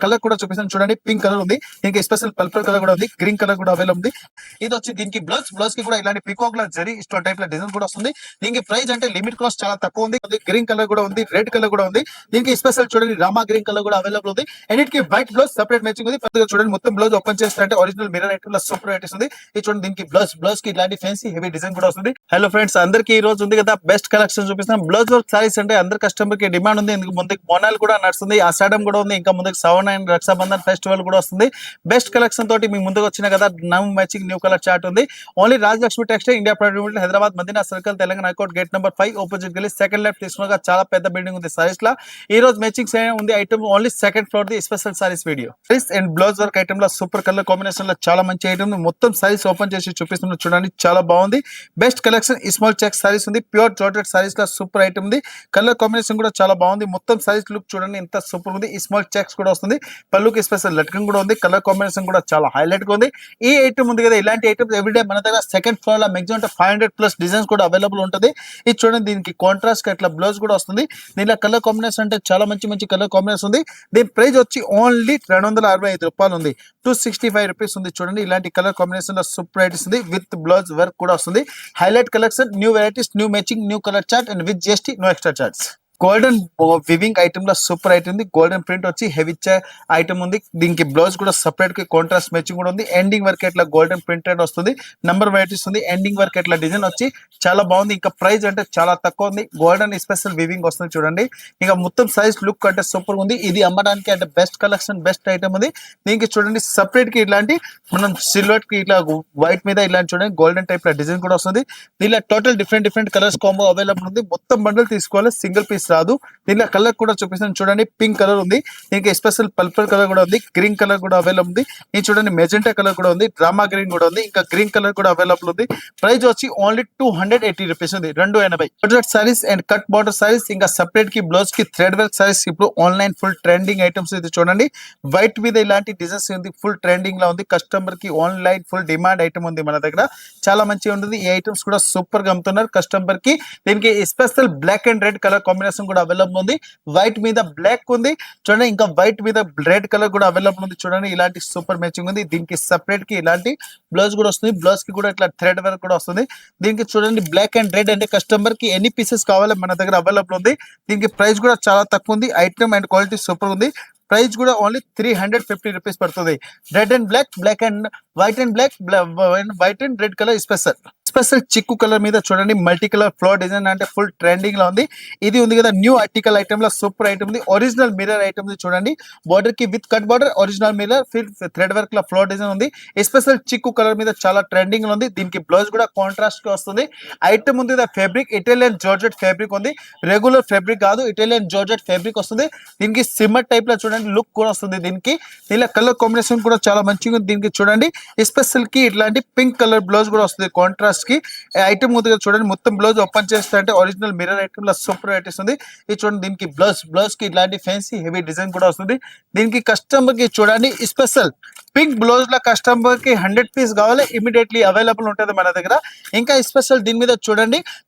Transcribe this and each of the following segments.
Colour కూడా చూపిస్తాను చూడండి. పింక్ కలర్ ఉంది, దీనికి స్పెషల్ పర్పుల్ కలర్ కూడా ఉంది, గ్రీన్ కలర్ కూడా అవైలబుల్ ఉంది. ఇది వచ్చి దీనికి బ్లౌజ్ కి కూడా ఇలాంటి పికాక్ లా జరీ ఇష్టం టైప్ లో డిజైన్ కూడా వస్తుంది. దీనికి ప్రైస్ అంటే లిమిట్ కాస్ట్ చాలా తక్కువ ఉంది. గ్రీన్ కలర్ కూడా ఉంది, రెడ్ కలర్ కూడా ఉంది. దీనికి స్పెషల్ చూడండి రామా గ్రీన్ కలర్ కూడా అవైలబుల్ ఉంది. అన్నిటికి వైట్ బ్లౌజ్ సెపరేట్ మ్యాచింగ్ ఉంది. పెద్దగా చూడండి మొత్తం బ్లౌజ్ ఓపెన్ చేస్తే ఒరిజినల్ మిర్రర్ ఐటమ్ లో సూపర్ వెరైటీస్ ఉంది. ఇది చూడండి దీనికి బ్లౌజ్ కి ఇలాంటి ఫ్యాన్సీ హెవీ డిజైన్ కూడా వస్తుంది. హలో ఫ్రెండ్స్, అందరికి ఈ రోజు ఉంది కదా బెస్ట్ కలెక్షన్ చూపిస్తాం. బ్లౌజ్ వర్క్ సారీస్ అంటే అందరు కస్టమర్ కి డిమాండ్ ఉంది. ఎందుకు ముందుకు బోనాలు కూడా నడుస్తుంది, ఆషాఢం కూడా ఉంది, ఇంకా ముందుకు శ్రావణ అండ్ రక్షాబంధన్ ఫెస్టివల్ కూడా వస్తుంది. బెస్ట్ కలెక్షన్ తోటి మీ ముందుకు వచ్చిన కదా now matching new colour chart ఉంది. Only Rajalakshmi textile India private limited, Hyderabad Madina circle, Telangana high court gate number 5 opposite గల్లీ సెకండ్ లెఫ్ట్ తీసుకున్నాక చాలా పెద్ద బిల్డింగ్ ఉంది సారీస్ లా. ఈ రోజు మ్యాచింగ్ ఉంది item only second floor the special saris video. Saris and blouse work item లో సూపర్ కలర్ కాంబినేషన్ లో చాలా మంచి ఐటమ్ మొత్తం సారీస్ ఓపెన్ చేసి చూపిస్తున్నారు చూడండి. చాలా బాగుంది. Best collection small check saris ఉంది. ప్యూర్ జార్జెట్ సారీస్ లో సూపర్ ఐటమ్ ఉంది. కలర్ కాంబినేషన్ కూడా చాలా బాగుంది. మొత్తం సారీస్ లుక్ చూడండి ఎంత సూపర్ ఉంది. స్మాల్ చెక్స్ కూడా వస్తుంది. పళ్ళుకి స్పెషల్ లట్కన్ కూడా ఉంది. కలర్ కాంబినేషన్ కూడా చాలా హైలైట్ గా ఉంది. ఈ ఐటమ్ ఉంది కదా, ఇలాంటి ఐటమ్స్ ఎవ్రీడే మన దగ్గర సెకండ్ ఫ్లోర్ లో మాక్సిమం 500+ డిజైన్స్ కూడా అవైలబుల్ ఉంటుంది. ఇది చూడండి దీనికి కాంట్రాస్ట్ అట్లా బ్లౌజ్ కూడా వస్తుంది. దీనిలో కలర్ కాంబినేషన్ అంటే చాలా మంచి కలర్ కాంబినేషన్ ఉంది. దీని ప్రైస్ వచ్చి ఓన్లీ 265 రూపాయలు ఉంది. 265 రూపీస్ ఉంది. చూడండి ఇలాంటి కలర్ కాంబినేషన్ లో సూపర్ వెరైటీస్ ఉంది. విత్ బ్లౌజ్ వర్క్ కూడా వస్తుంది. Highlight collection, new varieties, new matching, new colour chart and with GST, no extra charge. Golden weaving item లో సూపర్ ఐటమ్ ఉంది. గోల్డెన్ ప్రింట్ వచ్చి హెవీ ఐటమ్ ఉంది. దీనికి blouse కూడా సపరేట్ గా కాంట్రాస్ట్ మ్యాచింగ్ కూడా ఉంది. ఎండింగ్ వర్క్ ఎట్లా గోల్డెన్ ప్రింటెడ్ వస్తుంది. నంబర్ వెరైటీస్ ఉంది. ఎండింగ్ వర్క్ ఎట్లా డిజైన్ వచ్చి చాలా బాగుంది. ఇంకా ప్రైస్ అంటే చాలా తక్కువ ఉంది. గోల్డెన్ స్పెషల్ వివింగ్ వస్తుంది చూడండి. ఇంకా మొత్తం సైజ్ లుక్ అంటే సూపర్ ఉంది. ఇది అమ్మడానికి అంటే బెస్ట్ కలెక్షన్, బెస్ట్ ఐటమ్ ఉంది. దీనికి చూడండి సపరేట్ కి ఇలాంటి మనం సిల్వర్ కి ఇట్లా వైట్ మీద ఇలాంటి చూడండి గోల్డెన్ టైప్ లో డిజైన్ కూడా వస్తుంది. దీనిలో total different colours combo available ఉంది. మొత్తం బండల్ తీసుకోవాలి, సింగిల్ పీస్ రాదు. దీనిలో కలర్ కూడా చూపిస్తాను చూడండి. పింక్ కలర్ ఉంది, దీనికి స్పెషల్ పర్పుల్ కలర్ కూడా ఉంది, గ్రీన్ కలర్ కూడా అవైలబుల్ ఉంది. ఇది చూడండి మెజెంటా కలర్ కూడా ఉంది, డ్రామా గ్రీన్ కూడా ఉంది, ఇంకా గ్రీన్ కలర్ కూడా అవైలబుల్ ఉంది. ప్రైస్ వచ్చి ఓన్లీ 280 రూపీస్ ఉంది. 280 saris and cut border saris, ఇంకా సపరేట్ కి బ్లౌజ్ కి థ్రెడ్ వర్క్ సారీస్ ఇప్పుడు ఆన్లైన్ ఫుల్ ట్రెండింగ్ ఐటమ్స్. ఇది చూడండి వైట్ మీద ఇలాంటి డిజైన్స్ ఉంది. ఫుల్ ట్రెండింగ్ లో ఉంది. కస్టమర్ కి ఆన్లైన్ ఫుల్ డిమాండ్ ఐటమ్ ఉంది మన దగ్గర. చాలా మంచిగా ఉంటుంది. ఈ ఐటమ్స్ కూడా సూపర్ గా అమ్ముతున్నారు కస్టమర్ కి. దీనికి special black and red colour combination కూడా అవైలబుల్ ఉంది. వైట్ మీద బ్లాక్ ఉంది చూడండి, ఇంకా వైట్ మీద రెడ్ కలర్ కూడా అవైలబుల్ ఉంది చూడండి. ఇలాంటి సూపర్ మ్యాచింగ్ ఉంది. దీనికి సపరేట్ కి ఇలాంటి బ్లౌజ్ కూడా వస్తుంది. బ్లౌజ్ కి కూడా ఇట్లా థ్రెడ్ వర్క్ కూడా వస్తుంది. దీనికి చూడండి బ్లాక్ అండ్ రెడ్ అంటే కస్టమర్ కి ఎన్ని పీసెస్ కావాలో మన దగ్గర అవైలబుల్ ఉంది. దీనికి ప్రైస్ కూడా చాలా తక్కువ ఉంది. ఐటమ్ అండ్ క్వాలిటీ సూపర్ ఉంది. ప్రైస్ కూడా ఓన్లీ 350 రూపీస్ పడుతుంది. Red and black and white and white and red colour special చిక్కు కలర్ మీద చూడండి మల్టీ కలర్ ఫ్లోర్ డిజైన్ అంటే ఫుల్ ట్రెండింగ్ లో ఉంది. ఇది ఉంది కదా న్యూ ఆర్టికల్ ఐటమ్ లో సూపర్ ఐటమ్ ఉంది. ఒరిజినల్ మిర్రర్ ఐటమ్ ఉంది చూడండి. బోర్డర్ కి with cut border, original mirror, thread work లో ఫ్లోర్ డిజైన్ ఉంది. స్పెషల్ చిక్కు కలర్ మీద చాలా ట్రెండింగ్ లో ఉంది. దీనికి బ్లౌజ్ కూడా కాంట్రాస్ట్ గా వస్తుంది. ఐటమ్ ఉంది ఫ్యాబ్రిక్ ఇటాలియన్ జార్జెట్ ఫ్యాబ్రిక్ ఉంది. రెగ్యులర్ ఫ్యాబ్రిక్ కాదు, ఇటాలియన్ జార్జెట్ ఫ్యాబ్రిక్ వస్తుంది. దీనికి సిమ్మర్ టైప్ లో చూడండి లుక్ కూడా వస్తుంది. దీనికి ఇలా కలర్ కాంబినేషన్ కూడా చాలా మంచిగా ఉంది. దీనికి చూడండి స్పెషల్ కి ఇట్లాంటి పింక్ కలర్ బ్లౌజ్ కూడా వస్తుంది కాంట్రాస్ట్ కి. ఐటమ్ ముందుగా చూడండి మొత్తం బ్లౌజ్ ఓపెన్ చేస్తే అంటే ఒరిజినల్ మిర్రర్ ఐటమ్ లో సూపర్ వెరైటీస్ ఉంది. ఇది చూడండి దీనికి బ్లౌజ్ కి ఇలాంటి ఫ్యాన్సీ హెవీ డిజైన్ కూడా వస్తుంది. దీనికి కస్టమర్ కి చూడండి స్పెషల్ పింక్ బ్లౌజ్ లో కస్టమర్ కి 100 పీస్ కావాలి, ఇమీడియట్లీ అవైలబుల్ ఉంటుంది మన దగ్గర. ఇంకా స్పెషల్ దీని మీద చూడండి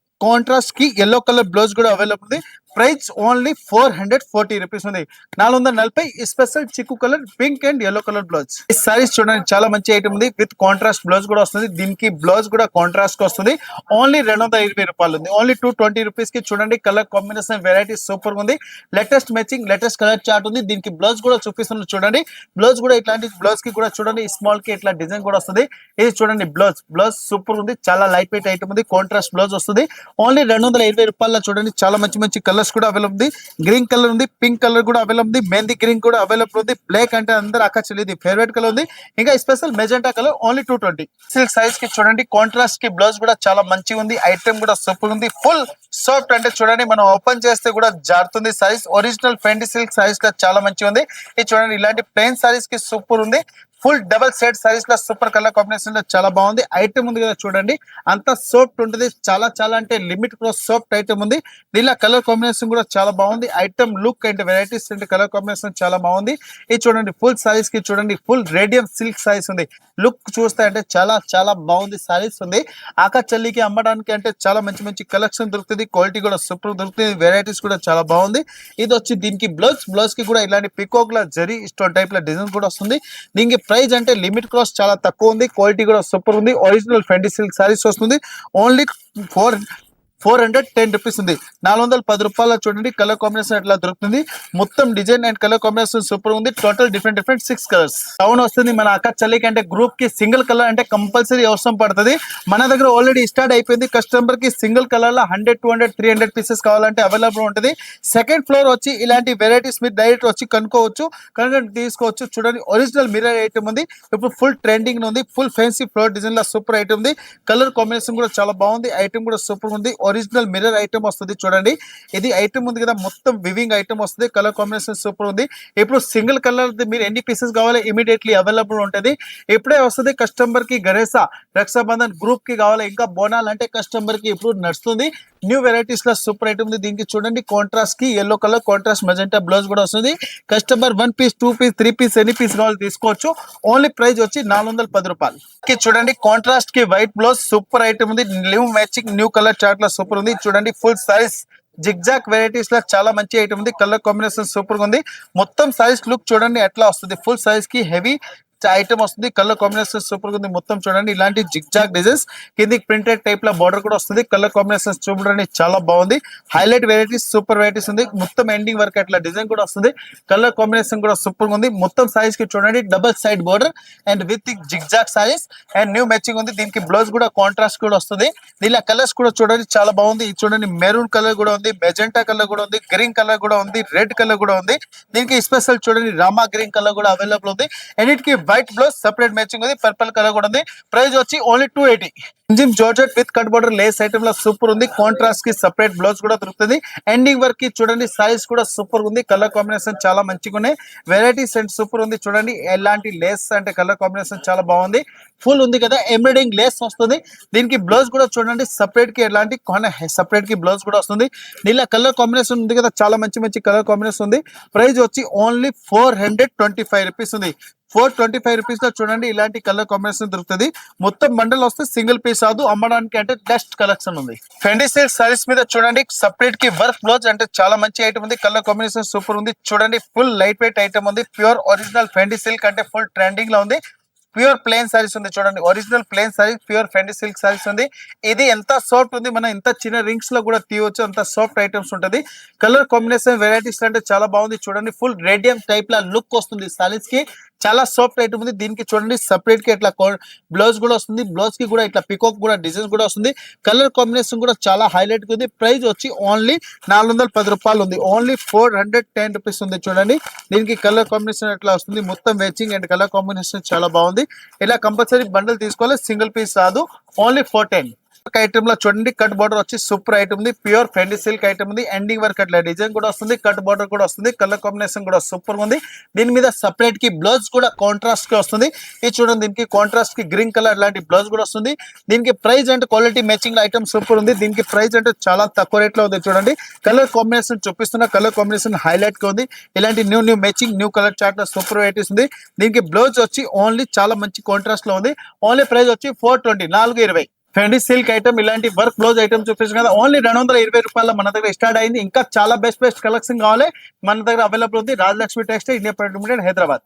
కాంట్రాస్ట్ కి ఎల్లో కలర్ బ్లౌజ్ కూడా అవైలబుల్ ఉంది. ప్రైస్ ఓన్లీ 440 రూపీస్ ఉంది. 440 స్పెషల్ చిక్కు colour pink and yellow colour blouse. ఈ సారీస్ చూడండి చాలా మంచి ఐటమ్ ఉంది. విత్ కాంట్రాస్ట్ బ్లౌజ్ కూడా వస్తుంది. దీనికి బ్లౌజ్ కూడా కాంట్రాస్ట్ వస్తుంది. ఓన్లీ 220 రూపాయలు ఉంది. ఓన్లీ 220 రూపీస్ కి చూడండి కలర్ కాంబినేషన్ వెరైటీ సూపర్ ఉంది. Latest matching, latest colour chart ఉంది. దీనికి బ్లౌజ్ కూడా చూపిస్తున్నారు చూడండి. బ్లౌజ్ కూడా ఇట్లాంటి బ్లౌజ్ కి కూడా చూడండి స్మాల్ కి ఇట్లా డిజైన్ కూడా వస్తుంది. ఇది చూడండి బ్లౌజ్ సూపర్ ఉంది. చాలా లైట్ వెయిట్ ఐటమ్ ఉంది. కాంట్రాస్ట్ బ్లౌజ్ వస్తుంది. ఓన్లీ 220 రూపాయల చూడండి చాలా మంచి కలర్స్ కూడా అవైలబుల్ ఉంది. గ్రీన్ కలర్ ఉంది, పింక్ కలర్ కూడా అవైలబుల్ ఉంది, మెహందీ గ్రీన్ కూడా అవైలబుల్ ఉంది. బ్లాక్ అంటే అందరు అక్కచెల్లిది ఫేవరెట్ కలర్ ఉంది. ఇంకా special magenta colour only 220. Silk size కి చూడండి కాంట్రాస్ట్ కి బ్లౌజ్ కూడా చాలా మంచిగా ఉంది. ఐటమ్ కూడా సూపర్ ఉంది. ఫుల్ సాఫ్ట్ అంటే చూడండి మనం ఓపెన్ చేస్తే కూడా జారుతుంది. Size original Fendi silk size గా చాలా మంచిగా ఉంది. ఇది చూడండి ఇలాంటి ప్లెయిన్ సారీస్ కి సూపర్ ఉంది. ఫుల్ డబల్ సెట్ సారీస్ లో సూపర్ కలర్ కాంబినేషన్ లో చాలా బాగుంది. ఐటమ్ ఉంది కదా చూడండి, అంత సోఫ్ట్ ఉంటుంది. చాలా చాలా అంటే లిమిట్ క్రాస్ సాఫ్ట్ ఐటమ్ ఉంది. దీనిలో కలర్ కాంబినేషన్ కూడా చాలా బాగుంది. Item look and varieties and colour combination చాలా బాగుంది. ఇది చూడండి ఫుల్ సారీస్ కి చూడండి ఫుల్ రేడియం సిల్క్ సారీస్ ఉంది. లుక్ చూస్తే అంటే చాలా చాలా బాగుంది సారీస్ ఉంది. ఆకా చల్లికి అమ్మడానికి అంటే చాలా మంచి మంచి కలెక్షన్ దొరుకుతుంది. క్వాలిటీ కూడా సూపర్ దొరుకుతుంది. వెరైటీస్ కూడా చాలా బాగుంది. ఇది వచ్చి దీనికి బ్లౌజ్ కి కూడా ఇలాంటి పికాక్ లా జరీ స్టోన్ టైప్ లో డిజైన్ కూడా వస్తుంది. దీనికి ప్రైస్ అంటే లిమిట్ కాస్ట్ చాలా తక్కువ ఉంది. క్వాలిటీ కూడా సూపర్ ఉంది. ఒరిజినల్ ఫెండీ సిల్క్ సారీస్ వస్తుంది. ఓన్లీ 410 రూపీస్ ఉంది. 410 రూపాయల చూడండి కలర్ కాంబినేషన్ ఎట్లా దొరుకుతుంది. మొత్తం design and colour combination super ఉంది. టోటల్ డిఫరెంట్ 6 కలర్స్ టౌన్ వస్తుంది. మన అక్క చల్లికి అంటే గ్రూప్ కి సింగిల్ కలర్ అంటే కంపల్సరీ అవసరం పడుతుంది. మన దగ్గర ఆల్రెడీ స్టార్ట్ అయిపోయింది. కస్టమర్ కి సింగిల్ కలర్ లో 100, 200, 300 పీసెస్ కావాలంటే అవైలబుల్ ఉంటుంది. సెకండ్ ఫ్లోర్ వచ్చి ఇలాంటి వెరైటీస్ మీరు డైరెక్ట్ వచ్చి కనుక్కోవచ్చు, తీసుకోవచ్చు. చూడండి ఒరిజినల్ మిర్రర్ ఐటమ్ ఉంది. ఇప్పుడు ఫుల్ ట్రెండింగ్ ఉంది. ఫుల్ ఫ్యాన్సీ ఫ్లోర్ డిజైన్ లో సూపర్ ఐటమ్ ఉంది. కలర్ కాంబినేషన్ కూడా చాలా బాగుంది. ఐటమ్ కూడా సూపర్ ఉంది. ఒరిజినల్ మిర్రర్ ఐటమ్ వస్తుంది. చూడండి ఇది ఐటమ్ ఉంది కదా, మొత్తం వివింగ్ ఐటమ్ వస్తుంది. కలర్ కాంబినేషన్ సూపర్ ఉంది. ఇప్పుడు సింగిల్ కలర్ మీరు ఎన్ని పీసెస్ కావాలి ఇమీడియట్లీ అవైలబుల్ ఉంటుంది. ఇప్పుడే వస్తుంది. కస్టమర్ కి గణేశ రక్షాబంధన్ గ్రూప్ కి కావాలి, ఇంకా బోనాలు అంటే కస్టమర్ కి ఇప్పుడు నడుస్తుంది. న్యూ వెరైటీస్ లో సూపర్ ఐటమ్ ఉంది. దీనికి చూడండి కాంట్రాస్ట్ కి yellow colour contrast magenta blouse కూడా వస్తుంది. కస్టమర్ 1 పీస్ 2 పీస్ 3 పీస్ ఎన్ని పీస్ కావాలి తీసుకోవచ్చు. ఓన్లీ ప్రైస్ వచ్చి 410 రూపాయలు. చూడండి కాంట్రాస్ట్ కి వైట్ బ్లౌజ్ సూపర్ ఐటమ్ ఉంది. New matching new colour chart లో సూపర్ ఉంది. చూడండి ఫుల్ సారీస్ జిగ్జాక్ వెరైటీస్ లో చాలా మంచి ఐటమ్ ఉంది. కలర్ కాంబినేషన్ సూపర్ గా ఉంది. మొత్తం సారీస్ లుక్ చూడండి ఎట్లా వస్తుంది. ఫుల్ సారీస్ కి హెవీ ఐటమ్ వస్తుంది. కలర్ కాంబినేషన్ సూపర్ గా ఉంది. మొత్తం చూడండి ఇలాంటి జిగ్జాక్ డిజైన్స్ కింది ప్రింటెడ్ టైప్ లో బార్డర్ కూడా వస్తుంది. కలర్ కాంబినేషన్ చూడండి చాలా బాగుంది. హైలైట్ వెరైటీస్ సూపర్ వెరైటీస్ ఉంది. మొత్తం ఎండింగ్ వరకు అట్లా డిజైన్ కూడా వస్తుంది. కలర్ కాంబినేషన్ కూడా సూపర్ గా ఉంది. మొత్తం సారీస్ కి చూడండి double side border and with zigzag saris and new matching ఉంది. దీనికి బ్లౌజ్ కూడా కాంట్రాస్ట్ కూడా వస్తుంది. దీనిలో కలర్స్ కూడా చూడండి చాలా బాగుంది. చూడండి మెరూన్ కలర్ కూడా ఉంది, మెజెంటా కలర్ కూడా ఉంది, గ్రీన్ కలర్ కూడా ఉంది, రెడ్ కలర్ కూడా ఉంది. దీనికి స్పెషల్ చూడండి రామా గ్రీన్ కలర్ కూడా అవైలబుల్ ఉంది. అన్నిటికీ వైట్ బ్లౌజ్ సెపరేట్ మ్యాచింగ్ ఉంది. పర్పుల్ కలర్ కూడా ఉంది. ప్రైస్ వచ్చి only 280. Gym georgette with cut border Lay's item లో సూపర్ ఉంది. కాంట్రాస్ట్ కి సెపరేట్ బ్లౌజ్ కూడా దొరుకుతుంది. ఎండింగ్ వర్క్ కి చూడండి సారీస్ కూడా సూపర్ ఉంది. కలర్ కాంబినేషన్ చాలా మంచిగా ఉన్నాయి. వెరైటీస్ అండ్ సూపర్ ఉంది. చూడండి ఎలాంటి లేస్ అంటే కలర్ కాంబినేషన్ చాలా బాగుంది. ఫుల్ ఉంది కదా ఎంబ్రాయిడింగ్ లేస్ వస్తుంది. దీనికి బ్లౌజ్ కూడా చూడండి సెపరేట్ కి ఎలాంటి సెపరేట్ కి బ్లౌజ్ కూడా వస్తుంది. దీనిలో కలర్ కాంబినేషన్ ఉంది కదా, చాలా మంచి మంచి కలర్ కాంబినేషన్ ఉంది. ప్రైస్ వచ్చి ఓన్లీ 425 రూపీస్ ఉంది. 425 రూపీస్ లో చూడండి ఇలాంటి కలర్ కాంబినేషన్ దొరుకుతుంది. మొత్తం బండల్ వస్తే సింగిల్ పీస్ కాదు, అమ్మడానికి అంటే బెస్ట్ కలెక్షన్ ఉంది. ఫెండీ సిల్క్ సారీస్ మీద చూడండి సెపరేట్ కి వర్క్ బ్లౌజ్ అంటే చాలా మంచి ఐటమ్ ఉంది. కలర్ కాంబినేషన్ సూపర్ ఉంది. చూడండి ఫుల్ లైట్ వెయిట్ ఐటమ్ ఉంది. ప్యూర్ ఒరిజినల్ ఫెండీ సిల్క్ అంటే ఫుల్ ట్రెండింగ్ లో ఉంది. ప్యూర్ ప్లేన్ సారీస్ ఉంది. చూడండి original plane saris pure ఫెండీ silk saris ఉంది. ఇది ఎంత సాఫ్ట్ ఉంది, మనం ఇంత చిన్న రింగ్స్ లో కూడా తీయవచ్చు, అంత సాఫ్ట్ ఐటమ్స్ ఉంటుంది. కలర్ కాంబినేషన్ వెరైటీస్ అంటే చాలా బాగుంది. చూడండి ఫుల్ రేడియం టైప్ లా లుక్ వస్తుంది సారీస్ కి. చాలా సాఫ్ట్ ఐటమ్ ఉంది. దీనికి చూడండి సెపరేట్ కి ఇట్లా బ్లౌజ్ కూడా వస్తుంది. బ్లౌజ్ కి కూడా ఇట్లా పికాక్ కూడా డిజైన్స్ కూడా వస్తుంది. కలర్ కాంబినేషన్ కూడా చాలా హైలైట్ ఉంది. ప్రైస్ వచ్చి ఓన్లీ 410 రూపాయలు ఉంది. ఓన్లీ 410 రూపీస్ ఉంది. చూడండి దీనికి కలర్ కాంబినేషన్ ఎట్లా వస్తుంది. మొత్తం మ్యాచింగ్ అండ్ కలర్ కాంబినేషన్ చాలా బాగుంది. ఇలా కంపల్సరీ బండిల్ తీసుకోవాలి, సింగిల్ పీస్ రాదు. ఓన్లీ 410. ఐటమ్ లో చూడండి కట్ బార్డర్ వచ్చి సూపర్ ఐటమ్ ఉంది. ప్యూర్ ఫెండీ సిల్క్ ఐటమ్ ఉంది. ఎండింగ్ వర్క్ అట్లా డిజైన్ కూడా వస్తుంది. కట్ బార్డర్ కూడా వస్తుంది. కలర్ కాంబినేషన్ కూడా సూపర్ ఉంది. దీని మీద సెపరేట్ కి బ్లౌజ్ కూడా కాంట్రాస్ట్ కి వస్తుంది. ఇది చూడండి దీనికి కాంట్రాస్ట్ కి గ్రీన్ కలర్ లాంటి బ్లౌజ్ కూడా వస్తుంది. దీనికి ప్రైస్ అంటే క్వాలిటీ మ్యాచింగ్ ఐటమ్ సూపర్ ఉంది. దీనికి ప్రైస్ అంటే చాలా తక్కువ రేట్ లో ఉంది. చూడండి కలర్ కాంబినేషన్ చూపిస్తున్న కలర్ కాంబినేషన్ హైలైట్ గా ఉంది. ఇలాంటి new matching new colour chart లో సూపర్ వెరైటీస్ ఉంది. దీనికి బ్లౌజ్ వచ్చి ఓన్లీ చాలా మంచి కాంట్రాస్ట్ లో ఉంది. ఓన్లీ ప్రైస్ వచ్చి 420, 420. ఫెండీ సిల్క్ ఐటమ్ ఇలాంటి వర్క్ బ్లౌజ్ ఐటమ్ చూపించాం కదా, ఓన్లీ 220 రూపాయల మన దగ్గర స్టార్ట్ అయింది. ఇంకా చాలా బెస్ట్ కలెక్షన్ కావాలి మన దగ్గర అవైలబుల్ ఉంది. Rajalakshmi textile, India private limited, Hyderabad.